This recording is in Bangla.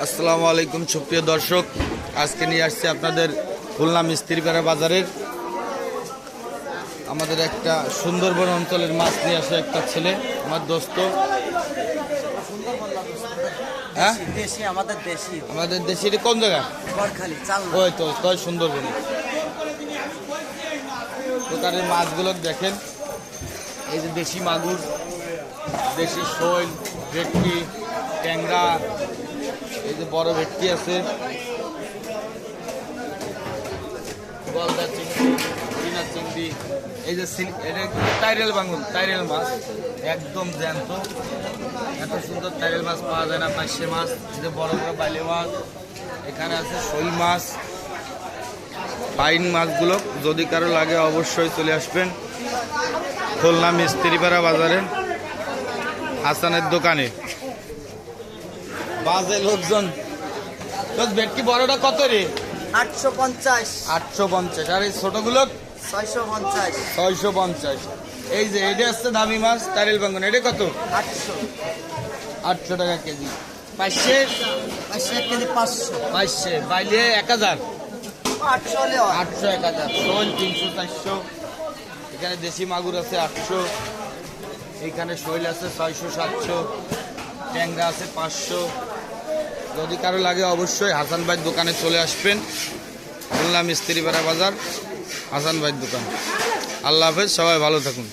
আসসালামু আলাইকুম সুপ্রিয় দর্শক, আজকে নিয়ে আসছি আপনাদের খুলনা মিস্ত্রিপাড়া বাজারের আমাদের একটা সুন্দরবন অঞ্চলের মাছ নিয়ে আসে একটা ছেলে, আমার দোস্ত। হ্যাঁ, আমাদের দেশি। এটা কোন জায়গা? ওই তো কয় সুন্দরবন। দোকানের মাছগুলো দেখেন, এই যে দেশি মাগুর, দেশি শৈল, ভেটকি, ট্যাংরা, এই যে বড় ভেটকি আছে, গলদা চিংড়ি, চীনা চিংড়ি, এই যে এটা টাইরেল বাঙুন, টাইরেল মাছ একদম জ্যান্ত। এত সুন্দর টাইরেল মাছ পাওয়া যায় না। পার্শে মাছ, এই যে বড় বড় বাইলে মাছ, এখানে আছে শৈল মাছ, ফাইন মাছগুলো। যদি কারো লাগে অবশ্যই চলে আসবেন খুলনা মিস্ত্রিপাড়া বাজারে হাসানের দোকানে। বাজে লোকজন। ভেটকি বড়টা কত রে? 850। 850। আর এই ছোটগুলো 650। 650। এই যে এটা হচ্ছে দামি মাছ টাইরেল বাঙ্গন, এটা কত? 800। 800 টাকা কেজি। পাঁচশে কেজি 500। পাঁচশে বাইলে 1000। 800 হলে 800 1000। শোল 300 400। এখানে দেশি মাগুর আছে 800। এইখানে শৈল আছে 600 700। ট্যাংরা আছে 500। যদি কারো লাগে অবশ্যই হাসান ভাইয়ের দোকানে চলে আসবেন। খুলনা মিস্ত্রিপাড়া বাজার, হাসান ভাইয়ের দোকান। আল্লাহ হাফেজ, সবাই ভালো থাকুন।